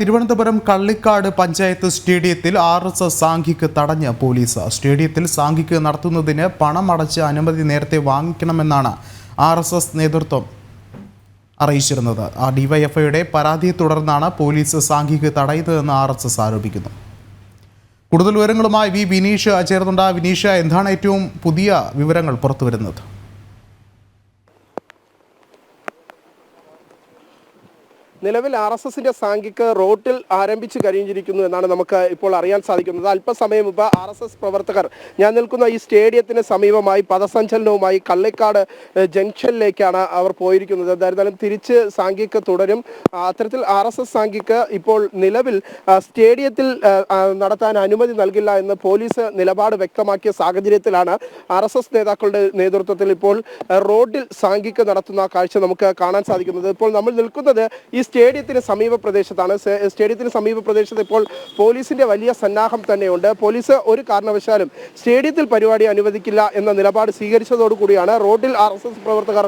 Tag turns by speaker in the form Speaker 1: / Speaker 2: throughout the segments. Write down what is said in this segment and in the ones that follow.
Speaker 1: തിരുവനന്തപുരം കള്ളിക്കാട് പഞ്ചായത്ത് സ്റ്റേഡിയത്തിൽ RSS സാംഘിക് തടഞ്ഞ police. സ്റ്റേഡിയത്തിൽ സാംഘിക് നടത്തുന്നതിന് പണം അടച്ച് അനുമതി നേരത്തെ വാങ്ങിക്കണമെന്നാണ് RSS നേതൃത്വം അറിയിച്ചിരുന്നത്. ഡിവൈഎഫ്ഐയുടെ പരാതിയെ തുടർന്നാണ് പോലീസ് സാംഘിക് തടയുന്നതെന്ന് RSS ആരോപിക്കുന്നു. കൂടുതൽ വിവരങ്ങളുമായി വിനീഷ് ചേർന്നുണ്ട്. വിനീഷ്, എന്താണ് ഏറ്റവും പുതിയ വിവരങ്ങൾ പുറത്തുവരുന്നത്?
Speaker 2: നിലവിൽ RSSന്റെ സാംഘിക് റോട്ടിൽ ആരംഭിച്ചു കഴിഞ്ഞിരിക്കുന്നു എന്നാണ് നമുക്ക് ഇപ്പോൾ അറിയാൻ സാധിക്കുന്നത്. അല്പസമയം മുമ്പ് RSS പ്രവർത്തകർ ഞാൻ നിൽക്കുന്ന ഈ സ്റ്റേഡിയത്തിന് സമീപമായി പദസഞ്ചലനവുമായി കള്ളിക്കാട് ജംഗ്ഷനിലേക്കാണ് അവർ പോയിരിക്കുന്നത്. എന്തായിരുന്നാലും തിരിച്ച് സാംഘിക് തുടരും. അത്തരത്തിൽ RSS സാംഘിക് ഇപ്പോൾ നിലവിൽ സ്റ്റേഡിയത്തിൽ നടത്താൻ അനുമതി നൽകില്ല എന്ന് പോലീസ് നിലപാട് വ്യക്തമാക്കിയ സാഹചര്യത്തിലാണ് RSS നേതാക്കളുടെ നേതൃത്വത്തിൽ ഇപ്പോൾ റോഡിൽ സാംഘിക് നടത്തുന്ന കാഴ്ച നമുക്ക് കാണാൻ സാധിക്കുന്നത്. ഇപ്പോൾ നമ്മൾ നിൽക്കുന്നത് ഈ സ്റ്റേഡിയത്തിന് സമീപ പ്രദേശത്താണ്. സ്റ്റേഡിയത്തിന് സമീപ പ്രദേശത്ത് ഇപ്പോൾ പോലീസിന്റെ വലിയ സന്നാഹം തന്നെയുണ്ട്. പോലീസ് ഒരു കാരണവശാലും സ്റ്റേഡിയത്തിൽ പരിപാടി അനുവദിക്കില്ല എന്ന നിലപാട് സ്വീകരിച്ചതോടുകൂടിയാണ് റോഡിൽ RSS പ്രവർത്തകർ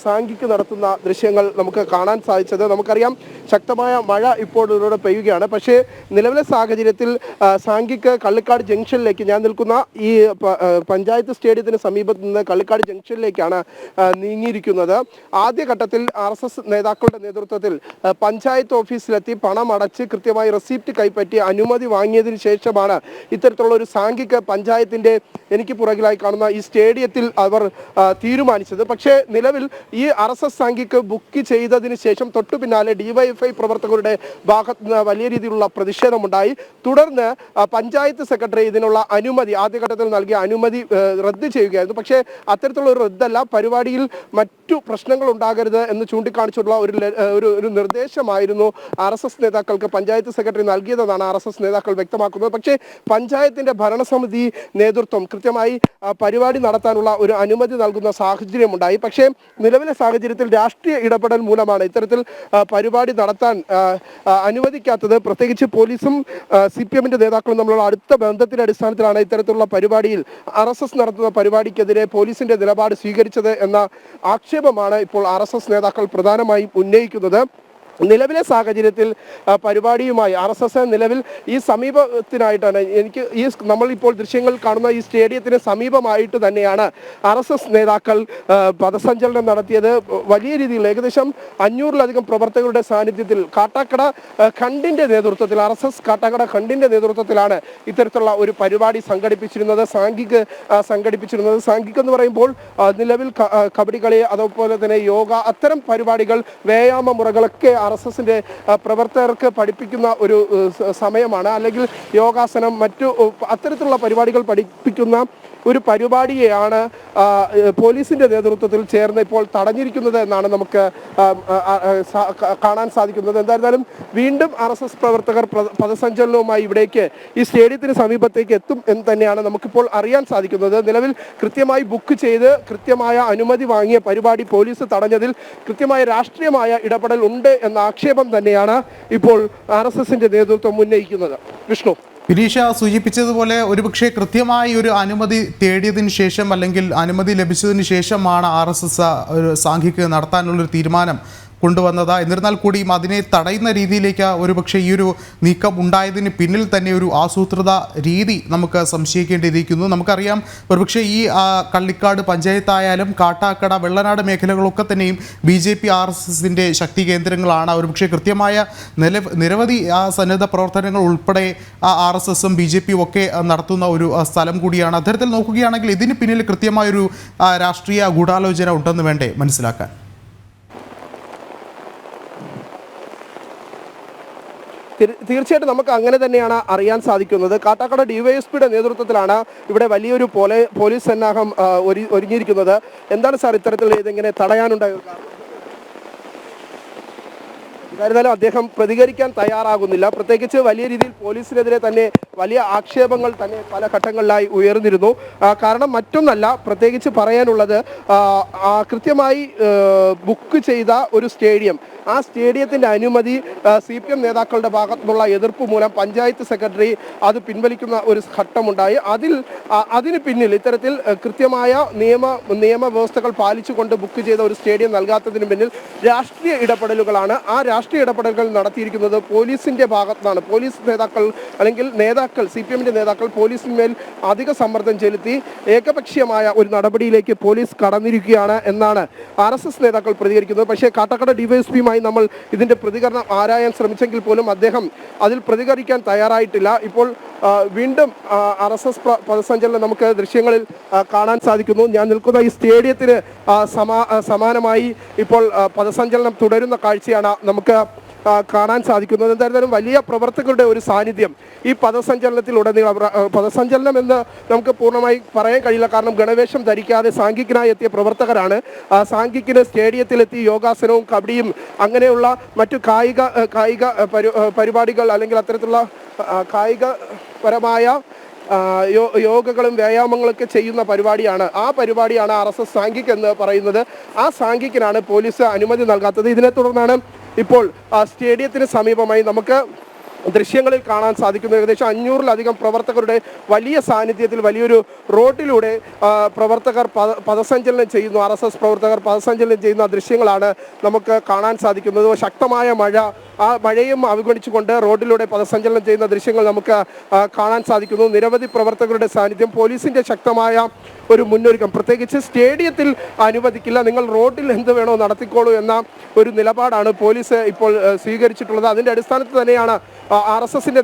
Speaker 2: സാംഘിക് നടത്തുന്ന ദൃശ്യങ്ങൾ നമുക്ക് കാണാൻ സാധിച്ചത്. നമുക്കറിയാം, ശക്തമായ മഴ ഇപ്പോൾ ഇതിലൂടെ പെയ്യുകയാണ്. പക്ഷേ നിലവിലെ സാഹചര്യത്തിൽ സാംഘിക് കള്ളിക്കാട് ജംഗ്ഷനിലേക്ക്, ഞാൻ നിൽക്കുന്ന ഈ പഞ്ചായത്ത് സ്റ്റേഡിയത്തിന് സമീപത്ത് നിന്ന് കള്ളിക്കാട് ജംഗ്ഷനിലേക്കാണ് നീങ്ങിയിരിക്കുന്നത്. ആദ്യഘട്ടത്തിൽ RSS നേതാക്കളുടെ നേതൃത്വത്തിൽ പഞ്ചായത്ത് ഓഫീസിലെത്തി പണം അടച്ച് കൃത്യമായി റെസിപ്റ്റ് കൈപ്പറ്റി അനുമതി വാങ്ങിയതിനു ശേഷമാണ് ഇത്തരത്തിലുള്ള ഒരു സാംഘിക് പഞ്ചായത്തിന്റെ എനിക്ക് പുറകിലായി കാണുന്ന ഈ സ്റ്റേഡിയത്തിൽ അവർ തീരുമാനിച്ചത്. പക്ഷേ നിലവിൽ ഈ RSS സാംഘിക് ബുക്ക് ചെയ്തതിന് ശേഷം തൊട്ടു പിന്നാലെ ഡിവൈഎഫ്ഐ പ്രവർത്തകരുടെ ഭാഗത്ത് നിന്ന് വലിയ രീതിയിലുള്ള പ്രതിഷേധമുണ്ടായി. തുടർന്ന് പഞ്ചായത്ത് സെക്രട്ടറി ഇതിനുള്ള അനുമതി, ആദ്യഘട്ടത്തിൽ നൽകിയ അനുമതി റദ്ദ് ചെയ്യുകയായിരുന്നു. പക്ഷേ അത്തരത്തിലുള്ള ഒരു റദ്ദല്ല, പരിപാടിയിൽ മറ്റു പ്രശ്നങ്ങൾ ഉണ്ടാകരുത് എന്ന് ചൂണ്ടിക്കാണിച്ചുള്ള ഒരു നിർദ്ദേശമായിരുന്നു RSS നേതാക്കൾക്ക് പഞ്ചായത്ത് സെക്രട്ടറി നൽകിയതെന്നാണ് RSS നേതാക്കൾ വ്യക്തമാക്കുന്നത്. പക്ഷേ പഞ്ചായത്തിന്റെ ഭരണസമിതി നേതൃത്വം കൃത്യമായി പരിപാടി നടത്താനുള്ള ഒരു അനുമതി നൽകുന്ന സാഹചര്യമുണ്ടായി. പക്ഷേ നിലവിലെ സാഹചര്യത്തിൽ രാഷ്ട്രീയ ഇടപെടൽ മൂലമാണ് ഇത്തരത്തിൽ പരിപാടി നടത്താൻ അനുവദിക്കാത്തത്. പ്രത്യേകിച്ച് പോലീസും CPMന്റെ നേതാക്കളും തമ്മിലുള്ള അടുത്ത ബന്ധത്തിന്റെ അടിസ്ഥാനത്തിലാണ് ഇത്തരത്തിലുള്ള പരിപാടിയിൽ RSS നടത്തുന്ന പരിപാടിക്കെതിരെ പോലീസിന്റെ നിലപാട് സ്വീകരിച്ചത് എന്ന ആക്ഷേപമാണ് ഇപ്പോൾ RSS നേതാക്കൾ പ്രധാനമായും ഉന്നയിക്കുന്നത്. നിലവിലെ സാഹചര്യത്തിൽ പരിപാടിയുമായി RSS നിലവിൽ ഈ സമീപത്തിനായിട്ടാണ്, നമ്മളിപ്പോൾ ദൃശ്യങ്ങൾ കാണുന്ന ഈ സ്റ്റേഡിയത്തിന് സമീപമായിട്ട് തന്നെയാണ് RSS നേതാക്കൾ പദസഞ്ചലനം നടത്തിയത്. വലിയ രീതിയിൽ ഏകദേശം 500-ലധികം പ്രവർത്തകരുടെ സാന്നിധ്യത്തിൽ കാട്ടാക്കട ഖണ്ഡിന്റെ നേതൃത്വത്തിൽ, RSS കാട്ടാക്കട ഖണ്ഡിന്റെ നേതൃത്വത്തിലാണ് ഇത്തരത്തിലുള്ള ഒരു പരിപാടി സംഘടിപ്പിച്ചിരുന്നത്. സാംഘിക് എന്ന് പറയുമ്പോൾ നിലവിൽ കബഡി കളി, അതുപോലെ തന്നെ യോഗ, അത്തരം പരിപാടികൾ, വ്യായാമ മുറകളൊക്കെ RSSന്റെ പ്രവർത്തകർക്ക് പഠിപ്പിക്കുന്ന ഒരു സമയമാണ്. അല്ലെങ്കിൽ യോഗാസനം, മറ്റു അത്തരത്തിലുള്ള പരിപാടികൾ പഠിപ്പിക്കുന്ന ഒരു പരിപാടിയെയാണ് പോലീസിന്റെ നേതൃത്വത്തിൽ ചേർന്ന് ഇപ്പോൾ തടഞ്ഞിരിക്കുന്നത് എന്നാണ് നമുക്ക് കാണാൻ സാധിക്കുന്നത്. എന്തായിരുന്നാലും വീണ്ടും RSS പ്രവർത്തകർ പദസഞ്ചലനവുമായി ഇവിടേക്ക് ഈ സ്റ്റേഡിയത്തിന് സമീപത്തേക്ക് എത്തും എന്ന് തന്നെയാണ് നമുക്കിപ്പോൾ അറിയാൻ സാധിക്കുന്നത്. നിലവിൽ കൃത്യമായി ബുക്ക് ചെയ്ത് കൃത്യമായ അനുമതി വാങ്ങിയ പരിപാടി പോലീസ് തടഞ്ഞതിൽ കൃത്യമായ രാഷ്ട്രീയമായ ഇടപെടൽ ഉണ്ട് എന്ന ആക്ഷേപം തന്നെയാണ് ഇപ്പോൾ RSSന്റെ നേതൃത്വം ഉന്നയിക്കുന്നത്. വിഷ്ണു,
Speaker 1: വിനീഷ സൂചിപ്പിച്ചതുപോലെ ഒരുപക്ഷെ കൃത്യമായി ഒരു അനുമതി തേടിയതിനു ശേഷം അല്ലെങ്കിൽ അനുമതി ലഭിച്ചതിന് ശേഷമാണ് RSS ഒരു സാംഘിക് നടത്താനുള്ളൊരു തീരുമാനം കൊണ്ടുവന്നത്. എന്നിരുന്നാൽ കൂടിയും അതിനെ തടയുന്ന രീതിയിലേക്ക് ഒരുപക്ഷെ ഈ ഒരു നീക്കം ഉണ്ടായതിന് പിന്നിൽ തന്നെ ഒരു ആസൂത്രിത രീതി നമുക്ക് സംശയിക്കേണ്ടിയിരിക്കുന്നു. നമുക്കറിയാം, ഒരുപക്ഷെ ഈ കള്ളിക്കാട് പഞ്ചായത്തായാലും കാട്ടാക്കട, വെള്ളനാട് മേഖലകളൊക്കെ തന്നെയും BJP RSSന്റെ ശക്തി കേന്ദ്രങ്ങളാണ്. ഒരുപക്ഷെ കൃത്യമായ നിരവധി സന്നദ്ധ പ്രവർത്തനങ്ങൾ ഉൾപ്പെടെ RSSും BJPയും ഒക്കെ നടത്തുന്ന ഒരു സ്ഥലം കൂടിയാണ്. അത്തരത്തിൽ നോക്കുകയാണെങ്കിൽ ഇതിന് പിന്നിൽ കൃത്യമായൊരു രാഷ്ട്രീയ ഗൂഢാലോചന ഉണ്ടെന്ന് വേണ്ടേ മനസ്സിലാക്കാൻ?
Speaker 2: തീർച്ചയായിട്ടും നമുക്ക് അങ്ങനെ തന്നെയാണ് അറിയാൻ സാധിക്കുന്നത്. കാട്ടാക്കട DYSPയുടെ നേതൃത്വത്തിലാണ് ഇവിടെ വലിയൊരു പോലീസ് സന്നാഹം ഒരുങ്ങിയിരിക്കുന്നത്. എന്താണ് സാർ ഇത്തരത്തിൽ ഇതെങ്ങനെ തടയാനുണ്ടായ കാരണം? എന്തായിരുന്നാലും അദ്ദേഹം പ്രതികരിക്കാൻ തയ്യാറാകുന്നില്ല. പ്രത്യേകിച്ച് വലിയ രീതിയിൽ പോലീസിനെതിരെ തന്നെ വലിയ ആക്ഷേപങ്ങൾ തന്നെ പല ഘട്ടങ്ങളിലായി ഉയർന്നിരുന്നു. കാരണം മറ്റൊന്നല്ല, പ്രത്യേകിച്ച് പറയാനുള്ളത് കൃത്യമായി ബുക്ക് ചെയ്ത ഒരു സ്റ്റേഡിയം, ആ സ്റ്റേഡിയത്തിൻ്റെ അനുമതി CPM നേതാക്കളുടെ ഭാഗത്തുനിന്നുള്ള എതിർപ്പ് മൂലം പഞ്ചായത്ത് സെക്രട്ടറി അത് പിൻവലിക്കുന്ന ഒരു ഘട്ടമുണ്ടായി. അതിന് പിന്നിൽ ഇത്തരത്തിൽ കൃത്യമായ നിയമവ്യവസ്ഥകൾ പാലിച്ചുകൊണ്ട് ബുക്ക് ചെയ്ത ഒരു സ്റ്റേഡിയം നൽകാത്തതിന് പിന്നിൽ രാഷ്ട്രീയ ഇടപെടലുകളാണ്. ആ രാഷ്ട്രീയ ഇടപെടലുകൾ നടത്തിയിരിക്കുന്നത് പോലീസിൻ്റെ ഭാഗത്തുനിന്നാണ്. പോലീസ് നേതാക്കൾ അല്ലെങ്കിൽ CPMന്റെ നേതാക്കൾ പോലീസിന്മേൽ അധിക സമ്മർദ്ദം ചെലുത്തി ഏകപക്ഷീയമായ ഒരു നടപടിയിലേക്ക് പോലീസ് കടന്നിരിക്കുകയാണ് എന്നാണ് RSS നേതാക്കൾ പ്രതികരിക്കുന്നത്. പക്ഷേ കാട്ടാക്കട DYSPയുമായി നമ്മൾ ഇതിൻ്റെ പ്രതികരണം ആരായാൻ ശ്രമിച്ചെങ്കിൽ പോലും അദ്ദേഹം അതിൽ പ്രതികരിക്കാൻ തയ്യാറായിട്ടില്ല. ഇപ്പോൾ വീണ്ടും RSS പദസഞ്ചലനം നമുക്ക് ദൃശ്യങ്ങളിൽ കാണാൻ സാധിക്കുന്നു. ഞാൻ നിൽക്കുന്ന ഈ സ്റ്റേഡിയത്തിന് സമാനമായി ഇപ്പോൾ പദസഞ്ചലനം തുടരുന്ന കാഴ്ചയാണ് നമുക്ക് കാണാൻ സാധിക്കുന്നത്. എന്തായാലും വലിയ പ്രവർത്തകരുടെ ഒരു സാന്നിധ്യം ഈ പദസഞ്ചലനത്തിലുടനീളം, പദസഞ്ചലനം എന്ന് നമുക്ക് പൂർണ്ണമായി പറയാൻ കഴിയില്ല, കാരണം ഗണവേഷം ധരിക്കാതെ സാംഘികനായി എത്തിയ പ്രവർത്തകരാണ്. സാംഘികിന് സ്റ്റേഡിയത്തിലെത്തി യോഗാസനവും കബഡിയും അങ്ങനെയുള്ള മറ്റു കായിക പരിപാടികൾ അല്ലെങ്കിൽ അത്തരത്തിലുള്ള കായികപരമായ യോഗകളും വ്യായാമങ്ങളൊക്കെ ചെയ്യുന്ന പരിപാടിയാണ്. ആ പരിപാടിയാണ് RSS സാംഘിക് എന്ന് പറയുന്നത്. ആ സാംഘിക്കിനാണ് പോലീസ് അനുമതി നൽകാത്തത്. ഇതിനെ തുടർന്നാണ് ഇപ്പോൾ സ്റ്റേഡിയത്തിന് സമീപമായി നമുക്ക് ദൃശ്യങ്ങളിൽ കാണാൻ സാധിക്കുന്നു. ഏകദേശം 500-ലധികം പ്രവർത്തകരുടെ വലിയ സാന്നിധ്യത്തിൽ വലിയൊരു റോഡിലൂടെ പ്രവർത്തകർ പദസഞ്ചലനം ചെയ്യുന്നു. RSS പ്രവർത്തകർ പദസഞ്ചലനം ചെയ്യുന്ന ദൃശ്യങ്ങളാണ് നമുക്ക് കാണാൻ സാധിക്കുന്നത്. ശക്തമായ മഴ, ആ മഴയും അവഗണിച്ചുകൊണ്ട് റോഡിലൂടെ പദസഞ്ചലനം ചെയ്യുന്ന ദൃശ്യങ്ങൾ നമുക്ക് കാണാൻ സാധിക്കുന്നു. നിരവധി പ്രവർത്തകരുടെ സാന്നിധ്യം, പോലീസിൻ്റെ ശക്തമായ ഒരു മുന്നൊരുക്കം, പ്രത്യേകിച്ച് സ്റ്റേഡിയത്തിൽ അനുവദിക്കില്ല, നിങ്ങൾ റോഡിൽ എന്ത് വേണോ നടത്തിക്കോളൂ എന്ന ഒരു നിലപാടാണ് പോലീസ് ഇപ്പോൾ സ്വീകരിച്ചിട്ടുള്ളത്. അതിൻ്റെ അടിസ്ഥാനത്തിൽ തന്നെയാണ് RSSന്റെ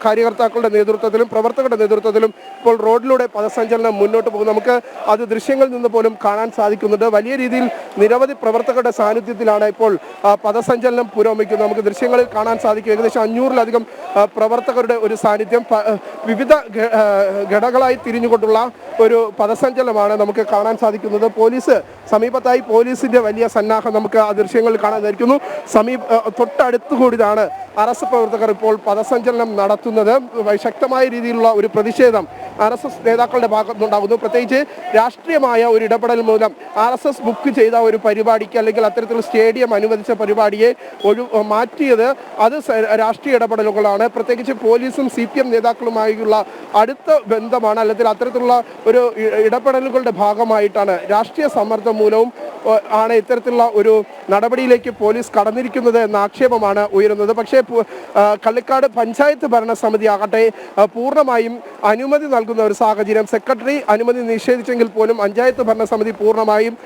Speaker 2: കാര്യകർത്താക്കളുടെ നേതൃത്വത്തിലും പ്രവർത്തകരുടെ നേതൃത്വത്തിലും ഇപ്പോൾ റോഡിലൂടെ പദസഞ്ചലനം മുന്നോട്ട് പോകും. നമുക്ക് അത് ദൃശ്യങ്ങളിൽ നിന്ന് പോലും കാണാൻ സാധിക്കുന്നുണ്ട്. വലിയ രീതിയിൽ നിരവധി പ്രവർത്തകരുടെ സാന്നിധ്യത്തിലാണ് ഇപ്പോൾ പദസഞ്ചലനം പുരോഗമിക്കുന്നത്. നമുക്ക് ദൃശ്യങ്ങളിൽ കാണാൻ സാധിക്കും. ഏകദേശം 500-ലധികം പ്രവർത്തകരുടെ ഒരു സാന്നിധ്യം, വിവിധ ഘടകങ്ങളായി തിരിഞ്ഞുകൊണ്ടുള്ള ഒരു പദസഞ്ചലനമാണ് നമുക്ക് കാണാൻ സാധിക്കുന്നത്. സമീപത്തായി പോലീസിന്റെ വലിയ സന്നാഹം നമുക്ക് ആ ദൃശ്യങ്ങളിൽ കാണാൻ സാധിക്കുന്നു. തൊട്ടടുത്തുകൂടിയാണ് RSS പ്രവർത്തകർ ഇപ്പോൾ പദസഞ്ചലനം നടത്തുന്നത്. ശക്തമായ രീതിയിലുള്ള ഒരു പ്രതിഷേധം RSS നേതാക്കളുടെ ഭാഗത്തുനിന്നുണ്ടാകുന്നു. പ്രത്യേകിച്ച് രാഷ്ട്രീയമായ ഒരു ഇടപെടൽ മൂലം RSS ബുക്ക് ചെയ്ത ഒരു പരിപാടിക്ക് അല്ലെങ്കിൽ അത്തരത്തിലുള്ള സ്റ്റേഡിയം അനുവദിച്ച പരിപാടിയെ മാറ്റിയത് അത് രാഷ്ട്രീയ ഇടപെടലുകളാണ്. പ്രത്യേകിച്ച് പോലീസും CPM നേതാക്കളുമായുള്ള അടുത്ത ബന്ധമാണ്, അല്ലെങ്കിൽ അത്തരത്തിലുള്ള ഒരു ഇടപെടലുകളുടെ ഭാഗമായിട്ടാണ്, രാഷ്ട്രീയ സമ്മർദ്ദം മൂലവും ആണ് ഇത്തരത്തിലുള്ള ഒരു നടപടിയിലേക്ക് പോലീസ് കടന്നിരിക്കുന്നത് എന്ന ആക്ഷേപമാണ് ഉയരുന്നത്. പക്ഷേ കള്ളിക്കാട് പഞ്ചായത്ത് ഭരണസമിതി ആകട്ടെ പൂർണ്ണമായും അനുമതി നൽകുന്ന ഒരു സാഹചര്യം, സെക്രട്ടറി അനുമതി നിഷേധിച്ചെങ്കിൽ പോലും പഞ്ചായത്ത് ഭരണസമിതി പൂർണ്ണമായും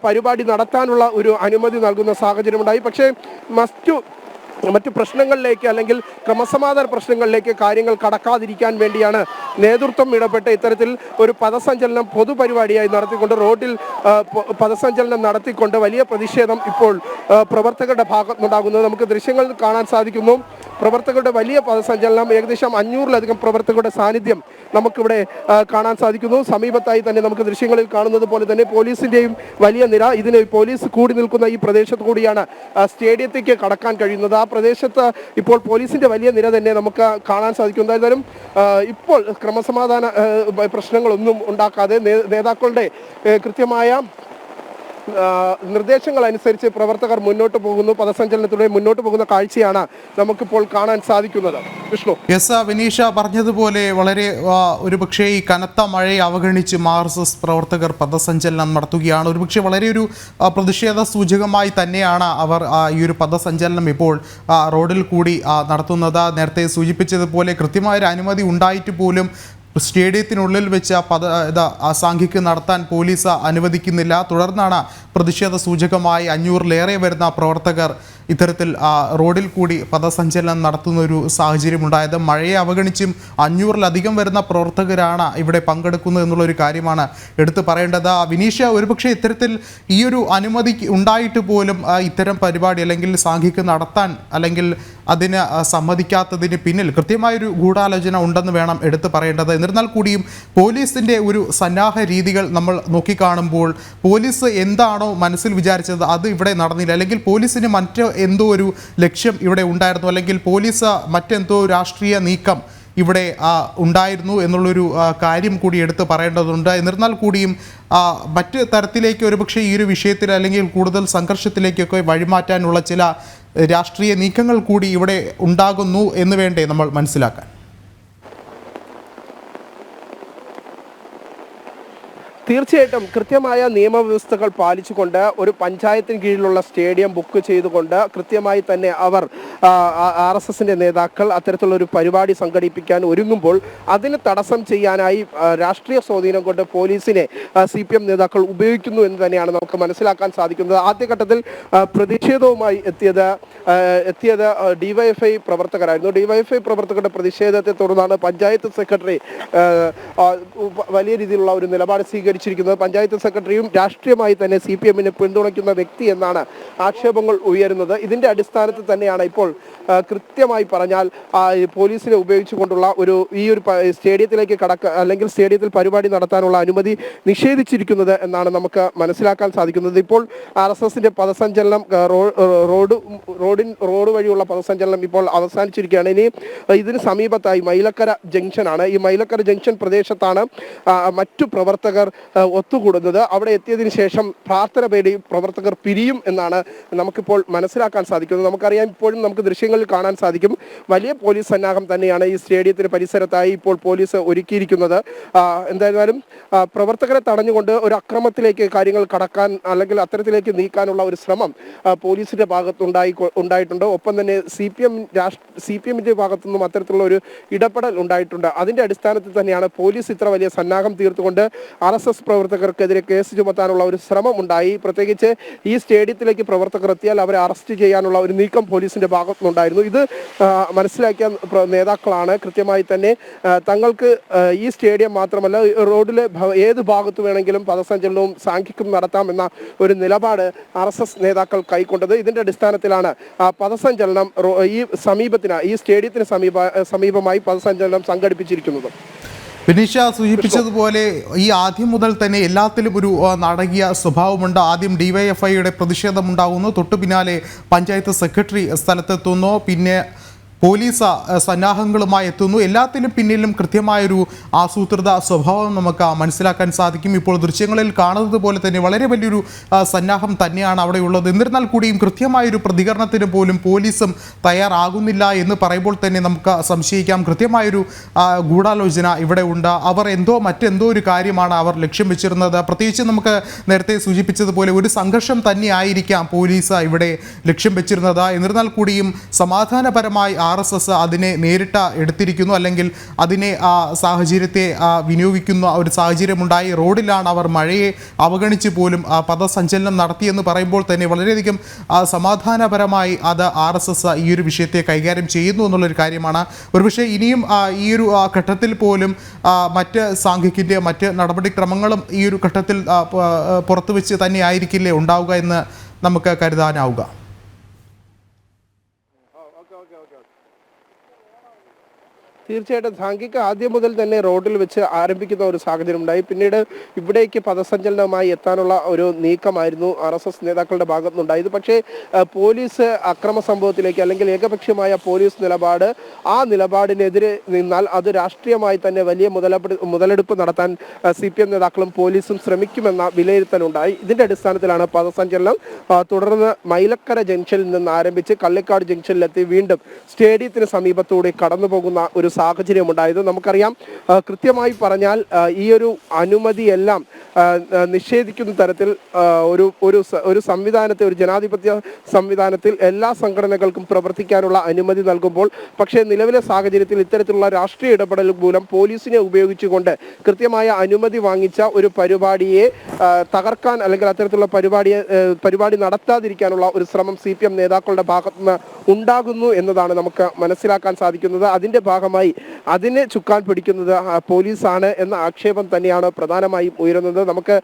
Speaker 2: പരിപാടി നടത്താനുള്ള ഒരു അനുമതി നൽകുന്ന സാഹചര്യമുണ്ടായി. പക്ഷേ മറ്റു പ്രശ്നങ്ങളിലേക്ക് അല്ലെങ്കിൽ ക്രമസമാധാന പ്രശ്നങ്ങളിലേക്ക് കാര്യങ്ങൾ കടക്കാതിരിക്കാൻ വേണ്ടിയാണ് നേതൃത്വം ഇടപെട്ട് ഇത്തരത്തിൽ ഒരു പദസഞ്ചലനം പൊതുപരിപാടിയായി നടത്തിക്കൊണ്ട് റോഡിൽ പദസഞ്ചലനം നടത്തിക്കൊണ്ട് വലിയ പ്രതിഷേധം ഇപ്പോൾ പ്രവർത്തകരുടെ ഭാഗത്തുനിന്നുണ്ടാകുന്നത് നമുക്ക് ദൃശ്യങ്ങളിൽ കാണാൻ സാധിക്കുന്നു. പ്രവർത്തകരുടെ വലിയ പദസഞ്ചലനം, ഏകദേശം 500-ലധികം പ്രവർത്തകരുടെ സാന്നിധ്യം നമുക്കിവിടെ കാണാൻ സാധിക്കുന്നു. സമീപത്തായി തന്നെ നമുക്ക് ദൃശ്യങ്ങളിൽ കാണുന്നത് പോലെ തന്നെ പോലീസിൻ്റെയും വലിയ നിര, ഇതിന് പോലീസ് കൂടി നിൽക്കുന്ന ഈ പ്രദേശത്ത് കൂടിയാണ് സ്റ്റേഡിയത്തേക്ക് കടക്കാൻ കഴിയുന്നത്. ആ പ്രദേശത്ത് ഇപ്പോൾ പോലീസിൻ്റെ വലിയ നിര തന്നെ നമുക്ക് കാണാൻ സാധിക്കും. എന്തായാലും ഇപ്പോൾ ക്രമസമാധാന പ്രശ്നങ്ങളൊന്നും ഉണ്ടാക്കാതെ നേതാക്കളുടെ കൃത്യമായ നിർദ്ദേശങ്ങൾ അനുസരിച്ച് പ്രവർത്തകർ മുന്നോട്ട് പോകുന്നു, പദസഞ്ചലനത്തിലൂടെ മുന്നോട്ട് പോകുന്ന കാഴ്ചയാണ് നമുക്കിപ്പോൾ കാണാൻ സാധിക്കുന്നത്. വിഷ്ണു.
Speaker 1: വിനീഷ പറഞ്ഞതുപോലെ വളരെ ഒരുപക്ഷെ ഈ കനത്ത മഴയെ അവഗണിച്ച് RSS പ്രവർത്തകർ പദസഞ്ചലനം നടത്തുകയാണ്. ഒരുപക്ഷെ വളരെ ഒരു പ്രതിഷേധ സൂചകമായി തന്നെയാണ് അവർ ഈ ഒരു പദസഞ്ചലനം ഇപ്പോൾ റോഡിൽ കൂടി നടത്തുന്നത്. നേരത്തെ സൂചിപ്പിച്ചതുപോലെ കൃത്യമായൊരു അനുമതി ഉണ്ടായിട്ട് പോലും സ്റ്റേഡിയത്തിനുള്ളിൽ വെച്ച് സാംഘിക് നടത്താൻ പോലീസ് അനുവദിക്കുന്നില്ല. തുടർന്നാണ് പ്രതിഷേധ സൂചകമായി 500-ലേറെ വരുന്ന പ്രവർത്തകർ ഇത്തരത്തിൽ റോഡിൽ കൂടി പദസഞ്ചലനം നടത്തുന്ന ഒരു സാഹചര്യം ഉണ്ടായത്. മഴയെ അവഗണിച്ചും 500-ലധികം വരുന്ന പ്രവർത്തകരാണ് ഇവിടെ പങ്കെടുക്കുന്നത് എന്നുള്ളൊരു കാര്യമാണ് എടുത്തു പറയേണ്ടത്. വിനീഷ, ഒരുപക്ഷെ ഇത്തരത്തിൽ ഈ ഒരു അനുമതി ഉണ്ടായിട്ട് പോലും ഇത്തരം പരിപാടി അല്ലെങ്കിൽ സാംഘിക് നടത്താൻ അല്ലെങ്കിൽ അതിന് സമ്മതിക്കാത്തതിന് പിന്നിൽ കൃത്യമായൊരു ഗൂഢാലോചന ഉണ്ടെന്ന് വേണം എടുത്തു പറയേണ്ടത്. എന്നിരുന്നാൽ കൂടിയും പോലീസിൻ്റെ ഒരു സന്നാഹ രീതികൾ നമ്മൾ നോക്കിക്കാണുമ്പോൾ പോലീസ് എന്താണോ മനസ്സിൽ വിചാരിച്ചത് അത് ഇവിടെ നടന്നില്ല, അല്ലെങ്കിൽ പോലീസിന് മറ്റ് എന്തോ ഒരു ലക്ഷ്യം ഇവിടെ ഉണ്ടായിരുന്നു, അല്ലെങ്കിൽ പോലീസ് മറ്റെന്തോ രാഷ്ട്രീയ നീക്കം ഇവിടെ ഉണ്ടായിരുന്നു എന്നുള്ളൊരു കാര്യം കൂടി എടുത്ത് പറയേണ്ടതുണ്ട്. എന്നിരുന്നാൽ കൂടിയും മറ്റ് തരത്തിലേക്ക് ഒരുപക്ഷെ ഈ ഒരു വിഷയത്തിൽ അല്ലെങ്കിൽ കൂടുതൽ സംഘർഷത്തിലേക്കൊക്കെ വഴിമാറ്റാനുള്ള ചില രാഷ്ട്രീയ നീക്കങ്ങൾ കൂടി ഇവിടെ ഉണ്ടാകുന്നു എന്ന് വേണ്ടേ നമ്മൾ മനസ്സിലാക്കാൻ?
Speaker 2: തീർച്ചയായിട്ടും കൃത്യമായ നിയമവ്യവസ്ഥകൾ പാലിച്ചുകൊണ്ട് ഒരു പഞ്ചായത്തിന് കീഴിലുള്ള സ്റ്റേഡിയം ബുക്ക് ചെയ്തുകൊണ്ട് കൃത്യമായി തന്നെ അവർ RSSന്റെ നേതാക്കൾ അത്തരത്തിലുള്ള ഒരു പരിപാടി സംഘടിപ്പിക്കാൻ ഒരുങ്ങുമ്പോൾ അതിന് തടസ്സം ചെയ്യാനായി രാഷ്ട്രീയ സ്വാധീനം കൊണ്ട് പോലീസിനെ CPM നേതാക്കൾ ഉപയോഗിക്കുന്നു എന്ന് തന്നെയാണ് നമുക്ക് മനസ്സിലാക്കാൻ സാധിക്കുന്നത്. ആദ്യഘട്ടത്തിൽ പ്രതിഷേധവുമായി എത്തിയത് DYFI പ്രവർത്തകരായിരുന്നു. DYFI പ്രവർത്തകരുടെ പ്രതിഷേധത്തെ തുടർന്നാണ് പഞ്ചായത്ത് സെക്രട്ടറി വലിയ രീതിയിലുള്ള ഒരു നിലപാട് സ്വീകരിച്ചിരിക്കുന്നത്. പഞ്ചായത്ത് സെക്രട്ടറിയും രാഷ്ട്രീയമായി തന്നെ CPMനെ പിന്തുണയ്ക്കുന്ന വ്യക്തി എന്നാണ് ആക്ഷേപങ്ങൾ ഉയരുന്നത്. ഇതിന്റെ അടിസ്ഥാനത്തിൽ തന്നെയാണ് ഇപ്പോൾ കൃത്യമായി പറഞ്ഞാൽ പോലീസിനെ ഉപയോഗിച്ചുകൊണ്ടുള്ള ഈ ഒരു സ്റ്റേഡിയത്തിലേക്ക് അല്ലെങ്കിൽ സ്റ്റേഡിയത്തിൽ പരിപാടി നടത്താനുള്ള അനുമതി നിഷേധിച്ചിരിക്കുന്നത് എന്നാണ് നമുക്ക് മനസ്സിലാക്കാൻ സാധിക്കുന്നത്. ഇപ്പോൾ RSSന്റെ പദസഞ്ചലനം റോഡ് വഴിയുള്ള പദസഞ്ചലനം ഇപ്പോൾ അവസാനിച്ചിരിക്കുകയാണ്. ഇനി ഇതിന് സമീപത്തായി മൈലക്കര ജംഗ്ഷനാണ്. ഈ മൈലക്കര ജംഗ്ഷൻ പ്രദേശത്താണ് മറ്റു പ്രവർത്തകർ ഒത്തുകൂടുന്നത്. അവിടെ എത്തിയതിനു ശേഷം പ്രാർത്ഥന പേടി പ്രവർത്തകർ പിരിയും എന്നാണ് നമുക്കിപ്പോൾ മനസ്സിലാക്കാൻ സാധിക്കുന്നത്. നമുക്കറിയാം, ഇപ്പോഴും നമുക്ക് ദൃശ്യങ്ങളിൽ കാണാൻ സാധിക്കും വലിയ പോലീസ് സന്നാഹം തന്നെയാണ് ഈ സ്റ്റേഡിയത്തിന് പരിസരത്തായി ഇപ്പോൾ പോലീസ് ഒരുക്കിയിരിക്കുന്നത്. എന്തായാലും പ്രവർത്തകരെ തടഞ്ഞുകൊണ്ട് ഒരു അക്രമത്തിലേക്ക് കാര്യങ്ങൾ കടക്കാൻ അല്ലെങ്കിൽ അത്തരത്തിലേക്ക് നീക്കാനുള്ള ഒരു ശ്രമം പോലീസിന്റെ ഭാഗത്ത് ഉണ്ടായിട്ടുണ്ട്. ഒപ്പം തന്നെ CPMന്റെ ഭാഗത്തുനിന്നും അത്തരത്തിലുള്ള ഒരു ഇടപെടൽ ഉണ്ടായിട്ടുണ്ട്. അതിന്റെ അടിസ്ഥാനത്തിൽ തന്നെയാണ് പോലീസ് ഇത്ര വലിയ സന്നാഹം തീർത്തുകൊണ്ട് RSS പ്രവർത്തകർക്കെതിരെ കേസ് ചുമത്താനുള്ള ഒരു ശ്രമം ഉണ്ടായി. പ്രത്യേകിച്ച് ഈ സ്റ്റേഡിയത്തിലേക്ക് പ്രവർത്തകർ എത്തിയാൽ അവരെ അറസ്റ്റ് ചെയ്യാനുള്ള ഒരു നീക്കം പോലീസിന്റെ ഭാഗത്തുനിന്നുണ്ടായിരുന്നു. ഇത് മനസ്സിലാക്കിയ നേതാക്കളാണ് കൃത്യമായി തന്നെ തങ്ങൾക്ക് ഈ സ്റ്റേഡിയം മാത്രമല്ല റോഡിലെ ഏത് ഭാഗത്ത് വേണമെങ്കിലും പദസഞ്ചലനവും സാംഘികം നടത്താമെന്ന ഒരു നിലപാട് RSS നേതാക്കൾ കൈക്കൊണ്ടത്. ഇതിന്റെ അടിസ്ഥാനത്തിലാണ് പദസഞ്ചലനം ഈ സ്റ്റേഡിയത്തിന് സമീപമായി പദസഞ്ചലനം സംഘടിപ്പിച്ചിരിക്കുന്നത്.
Speaker 1: വിനീഷ സൂചിപ്പിച്ചതുപോലെ ഈ ആദ്യം മുതൽ തന്നെ എല്ലാത്തിലും ഒരു നാടകീയ സ്വഭാവമുണ്ട്. ആദ്യം DYFIയുടെ പ്രതിഷേധമുണ്ടാകുന്നു, തൊട്ടു പിന്നാലെ പഞ്ചായത്ത് സെക്രട്ടറി സ്ഥലത്തെത്തുന്നു, പിന്നെ പോലീസ് സന്നാഹങ്ങളുമായി എത്തുന്നു. എല്ലാത്തിനും പിന്നിലും കൃത്യമായൊരു ആസൂത്രിത സ്വഭാവം നമുക്ക് മനസ്സിലാക്കാൻ സാധിക്കും. ഇപ്പോൾ ദൃശ്യങ്ങളിൽ കാണുന്നത് പോലെ തന്നെ വളരെ വലിയൊരു സന്നാഹം തന്നെയാണ് അവിടെയുള്ളത്. എന്നിരുന്നാൽ കൂടിയും കൃത്യമായൊരു പ്രതികരണത്തിന് പോലും പോലീസും തയ്യാറാകുന്നില്ല എന്ന് പറയുമ്പോൾ തന്നെ നമുക്ക് സംശയിക്കാം. കൃത്യമായൊരു ഗൂഢാലോചന ഇവിടെ ഉണ്ട്. അവർ മറ്റെന്തോ ഒരു കാര്യമാണ് അവർ ലക്ഷ്യം വെച്ചിരുന്നത്. പ്രത്യേകിച്ച് നമുക്ക് നേരത്തെ സൂചിപ്പിച്ചതുപോലെ ഒരു സംഘർഷം തന്നെയായിരിക്കാം പോലീസ് ഇവിടെ ലക്ഷ്യം വെച്ചിരുന്നത്. എന്നിരുന്നാൽ കൂടിയും സമാധാനപരമായി RSS അതിനെ നേരിട്ട് എടുത്തിരിക്കുന്നു, അല്ലെങ്കിൽ അതിനെ സാഹചര്യത്തെ വിനിയോഗിക്കുന്ന ഒരു സാഹചര്യമുണ്ടായി. റോഡിലാണ് അവർ മഴയെ അവഗണിച്ച് പോലും പദസഞ്ചലനം നടത്തിയെന്ന് പറയുമ്പോൾ തന്നെ വളരെയധികം സമാധാനപരമായി അത് RSS ഈ ഒരു വിഷയത്തെ കൈകാര്യം ചെയ്യുന്നു എന്നുള്ളൊരു കാര്യമാണ്. ഒരുപക്ഷെ ഇനിയും ഈ ഒരു ഘട്ടത്തിൽ പോലും മറ്റ് സാംഘികിൻ്റെ മറ്റ് നടപടിക്രമങ്ങളും ഈ ഒരു ഘട്ടത്തിൽ പുറത്തു വെച്ച് തന്നെ ആയിരിക്കില്ലേ ഉണ്ടാവുക എന്ന് നമുക്ക് കരുതാനാവുക.
Speaker 2: തീർച്ചയായിട്ടും സാംഘിക ആദ്യം മുതൽ തന്നെ റോഡിൽ വെച്ച് ആരംഭിക്കുന്ന ഒരു സാഹചര്യം ഉണ്ടായി. പിന്നീട് ഇവിടേക്ക് പദസഞ്ചലനമായി എത്താനുള്ള ഒരു നീക്കമായിരുന്നു RSS നേതാക്കളുടെ ഭാഗത്തുനിന്നുണ്ടായത്. പക്ഷേ പോലീസ് അക്രമ സംഭവത്തിലേക്ക് അല്ലെങ്കിൽ ഏകപക്ഷീയമായ പോലീസ് നിലപാട്, ആ നിലപാടിനെതിരെ നിന്നാൽ അത് രാഷ്ട്രീയമായി തന്നെ വലിയ മുതലെടുപ്പ് നടത്താൻ CPM നേതാക്കളും പോലീസും ശ്രമിക്കുമെന്ന വിലയിരുത്തലുണ്ടായി. ഇതിന്റെ അടിസ്ഥാനത്തിലാണ് പദസഞ്ചലനം തുടർന്ന് മൈലക്കര ജംഗ്ഷനിൽ നിന്ന് ആരംഭിച്ച് കള്ളിക്കാട് ജംഗ്ഷനിലെത്തി വീണ്ടും സ്റ്റേഡിയത്തിന് സമീപത്തൂടെ കടന്നു പോകുന്ന ഒരു സാഹചര്യം ഉണ്ടായത്. നമുക്കറിയാം, കൃത്യമായി പറഞ്ഞാൽ ഈ ഒരു അനുമതിയെല്ലാം നിഷേധിക്കുന്ന തരത്തിൽ ഒരു സംവിധാനത്തെ, ഒരു ജനാധിപത്യ സംവിധാനത്തിൽ എല്ലാ സംഘടനകൾക്കും പ്രവർത്തിക്കാനുള്ള അനുമതി നൽകുമ്പോൾ പക്ഷേ നിലവിലെ സാഹചര്യത്തിൽ ഇത്തരത്തിലുള്ള രാഷ്ട്രീയ ഇടപെടൽ മൂലം പോലീസിനെ ഉപയോഗിച്ചുകൊണ്ട് കൃത്യമായ അനുമതി വാങ്ങിച്ച ഒരു പരിപാടിയെ തകർക്കാൻ അല്ലെങ്കിൽ അത്തരത്തിലുള്ള പരിപാടി നടത്താതിരിക്കാനുള്ള ഒരു ശ്രമം CPM നേതാക്കളുടെ ഭാഗത്തുനിന്ന് ഉണ്ടാകുന്നു എന്നതാണ് നമുക്ക് മനസ്സിലാക്കാൻ സാധിക്കുന്നത്. അതിന്റെ ഭാഗമായി അതിനെ ചുക്കാൻ പിടിക്കുന്നത് പോലീസാണ് എന്ന ആക്ഷേപം തന്നെയാണ് പ്രധാനമായും ഉയരുന്നത്. നമുക്ക്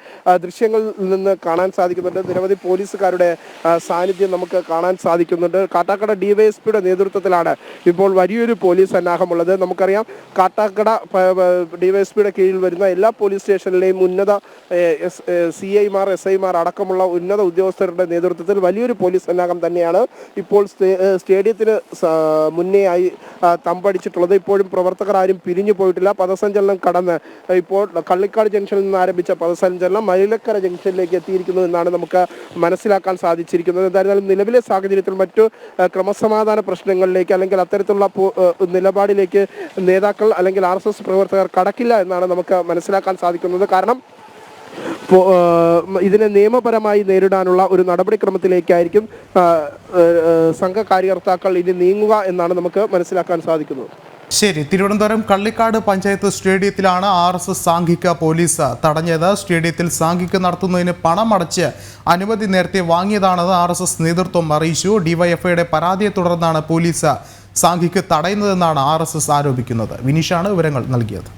Speaker 2: ദൃശ്യങ്ങളിൽ നിന്ന് കാണാൻ സാധിക്കുന്നുണ്ട്, നിരവധി പോലീസുകാരുടെ സാന്നിധ്യം നമുക്ക് കാണാൻ സാധിക്കുന്നുണ്ട്. കാട്ടാക്കട DYSPയുടെ നേതൃത്വത്തിലാണ് ഇപ്പോൾ വലിയൊരു പോലീസ് സന്നാഹമുള്ളത്. നമുക്കറിയാം, കാട്ടാക്കട DYSPയുടെ കീഴിൽ വരുന്ന എല്ലാ പോലീസ് സ്റ്റേഷനിലെയും ഉന്നത CIമാർ SIമാർ അടക്കമുള്ള ഉന്നത ഉദ്യോഗസ്ഥരുടെ നേതൃത്വത്തിൽ വലിയൊരു പോലീസ് സന്നാഹം തന്നെയാണ് ഇപ്പോൾ സ്റ്റേഡിയത്തിന് മുന്നേയായി തമ്പടിച്ചിട്ടുള്ളത്. ഇപ്പോഴും പ്രവർത്തകർ ആരും പിരിഞ്ഞു പോയിട്ടില്ല. പദസഞ്ചലനം കടന്ന് ഇപ്പോൾ കള്ളിക്കാട് ജംഗ്ഷനിൽ നിന്ന് ആരംഭിച്ച പദസഞ്ചലനം മയിലക്കര ജംഗ്ഷനിലേക്ക് എത്തിയിരിക്കുന്നു എന്നാണ് നമുക്ക് മനസ്സിലാക്കാൻ സാധിച്ചിരിക്കുന്നത്. എന്തായിരുന്നാലും നിലവിലെ സാഹചര്യത്തിൽ മറ്റു ക്രമസമാധാന പ്രശ്നങ്ങളിലേക്ക് അല്ലെങ്കിൽ അത്തരത്തിലുള്ള നിലപാടിലേക്ക് നേതാക്കൾ അല്ലെങ്കിൽ RSS പ്രവർത്തകർ കടക്കില്ല എന്നാണ് നമുക്ക് മനസ്സിലാക്കാൻ സാധിക്കുന്നത്. കാരണം ഇതിനെ നിയമപരമായി നേരിടാനുള്ള ഒരു നടപടിക്രമത്തിലേക്കായിരിക്കും സംഘ കാര്യകർത്താക്കൾ ഇനി നീങ്ങുക എന്നാണ് നമുക്ക് മനസ്സിലാക്കാൻ സാധിക്കുന്നത്.
Speaker 1: ശരി, തിരുവനന്തപുരം കള്ളിക്കാട് പഞ്ചായത്ത് സ്റ്റേഡിയത്തിലാണ് RSS സാംഘിക പോലീസ് തടഞ്ഞത്. സ്റ്റേഡിയത്തിൽ സാംഘിക നടത്തുന്നതിന് പണമടച്ച് അനുമതി നേരത്തെ വാങ്ങിയതാണെന്ന് RSS നേതൃത്വം അറിയിച്ചു. ഡിവൈഎഫ്ഐയുടെ പരാതിയെ തുടർന്നാണ് പോലീസ് സാംഘിക തടയുന്നതെന്നാണ് RSS ആരോപിക്കുന്നത്. വിനീഷാണ് വിവരങ്ങൾ നൽകിയത്.